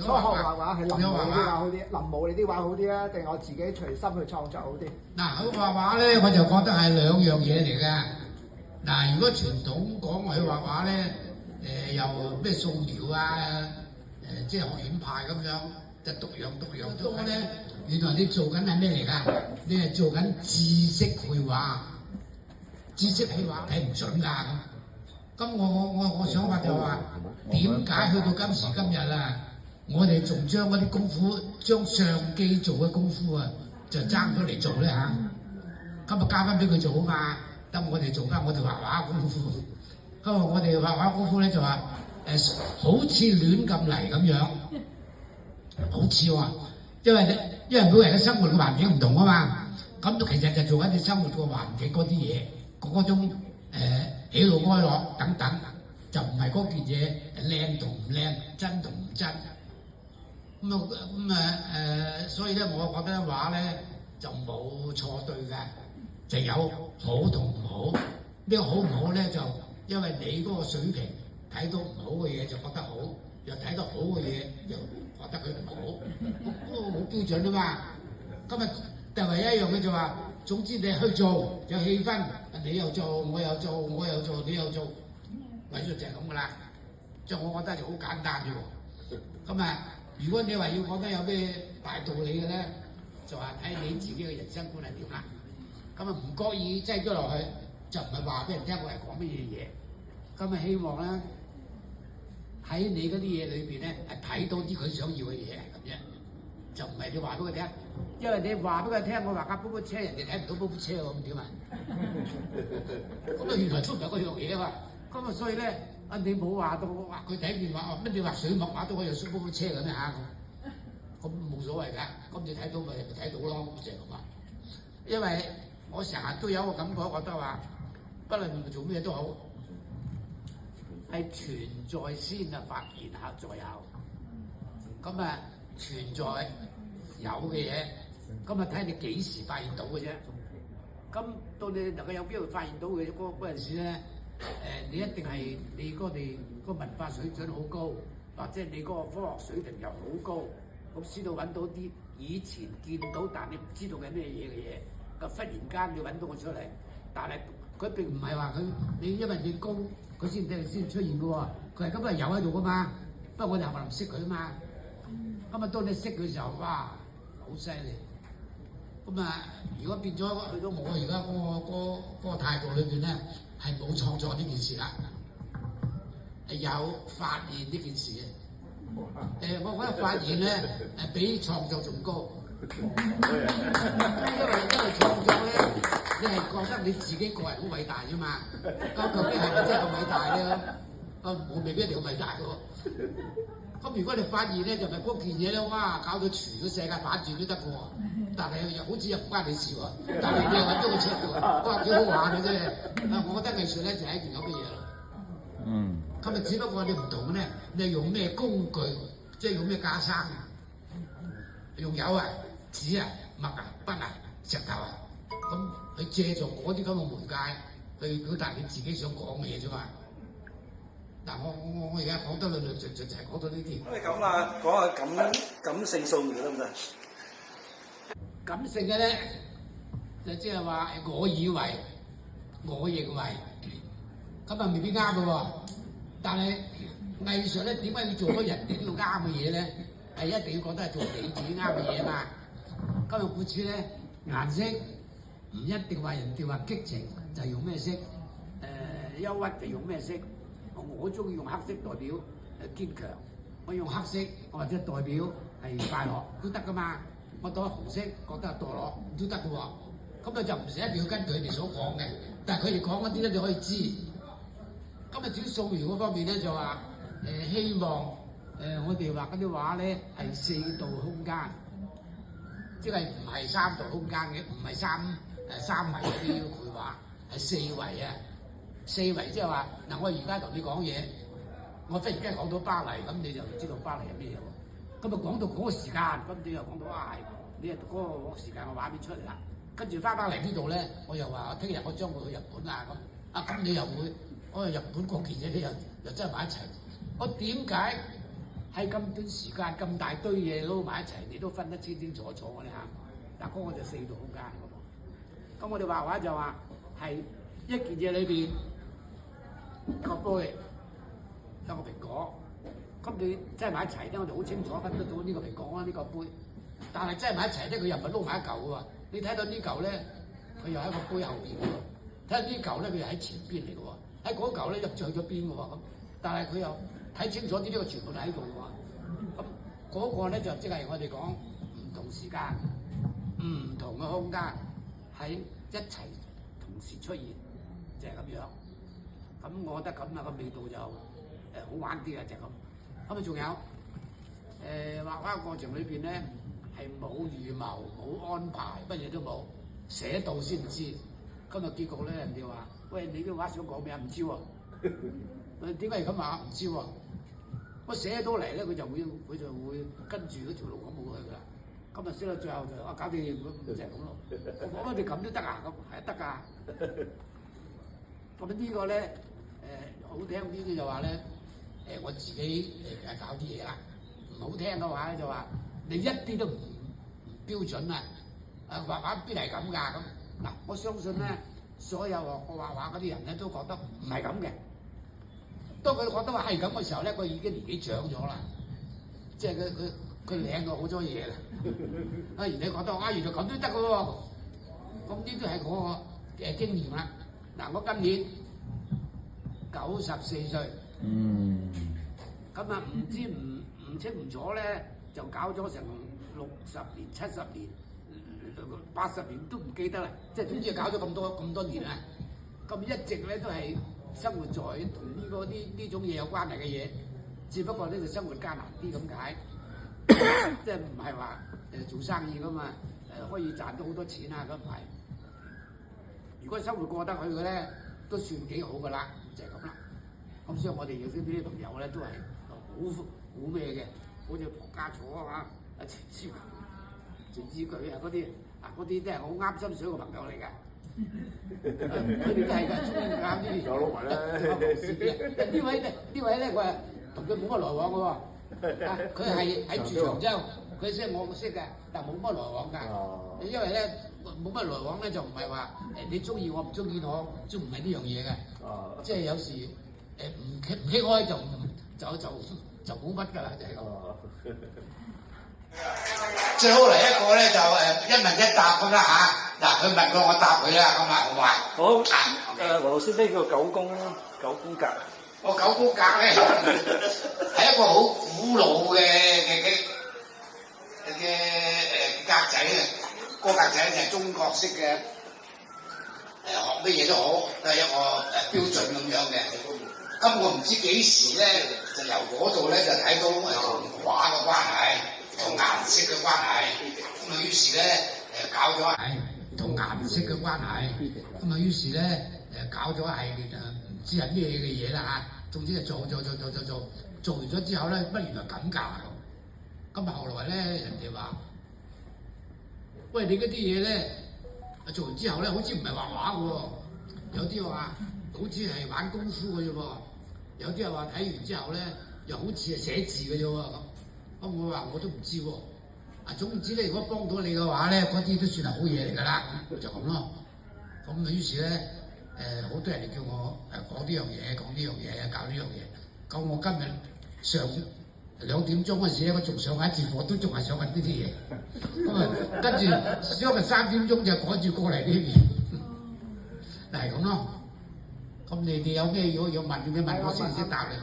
初學畫畫係林武你啲畫好啲，林武你啲畫好啲啊，定我自己隨心去創作好啲？嗱，佢畫畫咧，我就覺得係兩樣嘢嚟嘅。嗱，如果傳統講佢畫畫咧，又咩素描啊，即係學院派咁樣，就獨樣多咧。原來你做緊係咩嚟㗎？你係做緊知識繪畫，知識繪畫睇唔準㗎。咁我想法就話，點解去到今時今日啊？我哋仲將嗰啲功夫，將上機做嘅功夫啊，就爭咗嚟做咧嚇。今日交翻俾佢做啊嘛，等我哋做翻我哋畫畫功夫。今日我哋畫畫功夫咧就話好似亂咁嚟咁樣，好似喎，因為每人嘅生活嘅環境唔同啊嘛。咁其實就做緊你生活個環境嗰啲嘢，嗰種喜怒哀樂等等，就唔係嗰件嘢靚同唔靚，真同唔真。所以咧，我覺得畫咧就冇錯對嘅，就有好同唔好。呢個好唔好咧，就因為你嗰個水平睇到唔好嘅嘢就覺得好，又睇到好嘅嘢又覺得佢唔好，嗰個好標準啊嘛。今日就係一樣嘅就話，總之你去做有氣氛，你又做，我又做，我又做，你又做，藝術就係咁噶啦。即係我覺得就好簡單啫喎。咁啊〜如果你話要講得有咩大道理嘅咧，就話睇你自己嘅人生觀係點啦。咁啊唔覺意擠咗落去，就唔係話俾人聽我係講乜嘢嘢。咁啊希望咧喺你嗰啲嘢裏邊咧係睇到啲佢想要嘅嘢係咁啫，就唔係你話俾佢聽。因為你話俾佢聽，我畫架波波車，人哋睇唔到波波車喎，咁點啊？咁啊原來都唔係嗰樣嘢啊嘛。咁啊所以咧。你冇話到話佢睇見話乜你畫水墨畫到我又縮波波車咁咩嚇？咁冇所謂㗎，咁你睇到咪睇到咯，就係咁啊。因為我成日都有個感覺，覺得話不論做咩都好，係存在先啊，發現後再有。咁啊存在有嘅嘢，咁啊睇你幾時發現到嘅啫。咁到你能夠有機會發現到嘅嗰陣時咧。你一定係你哋個文化水準好高，或者你嗰個科學水平又好高，咁先到揾到啲以前見到但你唔知道嘅咩嘢嘅嘢，咁忽然間你揾到佢出嚟，但係佢並唔係話你因為你高，佢先出現嘅喎，佢係根本係有喺度噶嘛，不過我哋係唔識佢啊嘛，咁啊當你識佢嘅時候，哇，好犀利！咁啊，如果變咗去到我而家嗰個態度裏邊咧。係冇創作呢件事啦，係有發現呢件事嘅。我覺得發現咧比創作仲高，因為創作咧，你係覺得你自己個人好偉大啫嘛。究竟係咪真係咁偉大咧？我未必一定好偉大喎。咁如果你發現咧，就咪嗰件嘢咧，哇！搞到全個世界反轉都得嘅喎。但係又好似又唔關你事喎。但係你又揾到個出喎，哇！幾好玩嘅啫。我覺得藝術咧就係一件咁嘅嘢咯。嗯。咁啊，只不過你唔同咧，你係用咩工具，即係用咩架生啊？用油啊、紙啊、墨啊、筆啊、石頭啊，咁去借助嗰啲咁嘅媒介去表達你自己想講嘅嘢啫嘛。嗱，我而家講得論論盡盡就係講到呢啲。咁你咁啊，講下感性素描得唔得？感性嘅咧，就即係話我以為、我認為，咁啊未必啱嘅喎。但係藝術咧，點解要做到人哋都要啱嘅嘢咧？係一定要覺得係做你自己啱嘅嘢嘛。今日故此咧，顏色唔一定話人哋話激情就係用咩色，憂鬱就用咩色。我中意用黑色代表堅強，我用黑色或者代表係快樂都得噶嘛。我當紅色覺得係墮落都得嘅喎。咁啊就唔使一定要跟佢哋所講嘅，但係佢哋講嗰啲咧你可以知。今日至於素描嗰方面咧就話希望我哋畫嗰啲畫咧係4度空間，即係唔係3度空間嘅，唔係三維嗰啲繪畫，係4維啊。4維即係話嗱，我而家同你講嘢，我忽然間講到巴黎，咁你就知道巴黎係咩嘢喎？咁啊講到嗰個時間，咁你又講到係你係嗰個時間嘅畫面出嚟啦。跟住翻嚟呢度咧，我又話聽日我將會去日本啊咁。咁你又會，日本國旗嘢你又真係埋一齊。我點解喺咁短時間咁大堆嘢撈埋一齊，你都分得清清楚楚嘅咧嚇？嗱，嗰個就4度空間咁。咁我哋畫畫就話係一件嘢裏邊一個杯，一個蘋果。咁你擠埋一齊咧，我就好清楚分得到呢個蘋果啦，呢個杯。但係擠埋一齊咧，佢又唔係撈埋一嚿嘅喎。你睇到呢嚿咧，佢又喺個杯後邊嘅喎。睇下呢嚿咧，佢又喺前邊嚟嘅喎。喺嗰嚿咧入咗去咗邊嘅喎咁。但係佢又睇清楚啲，呢個全部都喺度嘅喎。咁嗰個咧就即係我哋講唔同時間、唔同嘅空間喺一齊同時出現，就係咁樣。咁我覺得咁啊個味道就好玩啲啊，就係咁。咁啊仲有畫畫過程裏邊咧係冇預謀、冇安排，乜嘢都冇，寫到先知。今日結局咧，人哋話：喂，你啲畫想講咩啊？唔知喎。點解係咁話？唔知喎。我寫到嚟咧，佢就會跟住嗰條路咁冇去㗎啦。今日寫到最後就搞掂，就係咁咯。我講你咁都得啊？咁係得㗎。咁呢個咧好聽啲嘅就話咧我自己搞啲嘢啦。唔好聽嘅話咧就話你一啲都唔標準啊！畫畫邊係咁㗎咁嗱？我相信咧，所有學畫畫嗰啲人咧都覺得唔係咁嘅。當佢覺得話係咁嘅時候咧，佢已經年紀長咗啦，即係佢領過好多嘢啦。而你覺得原來咁都得嘅喎，咁呢都係我嘅經驗啦。嗱，我今年94歲，咁啊唔知唔清唔楚咧，就搞咗成60年、70年、80年都唔記得啦。即係總之搞咗咁多年啦，咁一直咧都係生活在同呢種嘢有關係嘅嘢，只不過咧就生活艱難啲咁解，即係唔係話做生意噶嘛，可以賺到好多錢啊咁唔係。如果生活過得去嘅咧，都算幾好噶啦，就係咁啦。咁所以我哋有啲朋友咧都係好咩嘅，好似龐家楚啊、陳志舉啊嗰啲都係好啱心水嘅朋友嚟㗎。佢哋都係㗎，中意搞呢啲。有撈埋啦。呢位咧，我係同佢冇乜來往嘅喎。佢係喺住長洲，佢識我識嘅，但冇乜來往㗎。因為咧冇乜來往咧，就唔係話你中意我唔中意我，都唔係呢樣嘢嘅。即係有時唔傾開就冇乜㗎啦，就係咁。最好嚟一個咧就一問一答咁啦嚇。嗱，佢問我答佢啦，咁啊好嘛？好。黃老師，咩叫九宮格？我九宮格咧係一個好古老嘅格仔啊！個格仔就係中國式嘅學咩嘢都好，都係一個標準咁樣嘅。咁我唔知幾時咧，就由嗰度咧就睇到同畫嘅關係，同顏色嘅關係。咁啊，於是咧搞咗同顏色嘅關係。咁啊，於是咧搞咗系列唔知係咩嘅嘢啦嚇。總之係做完咗之後咧，乜原來咁㗎咁。咁啊，後來咧人哋話：喂，你嗰啲嘢咧做完之後咧，好似唔係畫畫嘅喎。有啲話好似係玩功夫嘅啫喎。有啲人話睇完之後咧，又好似係寫字嘅啫喎咁。我話我都唔知喎。總之咧，如果幫到你嘅話咧，嗰啲都算係好嘢嚟㗎啦。就咁咯。咁啊，於是咧好多人哋叫我講呢樣嘢，講呢樣嘢，搞呢樣嘢。咁我今日上2點鐘嗰時咧，我仲上緊一節課，都仲係上緊呢啲嘢。咁啊，跟住上緊3點鐘就趕住過嚟呢邊，係咁咯。咁你哋有咩要問嘅問我先答你。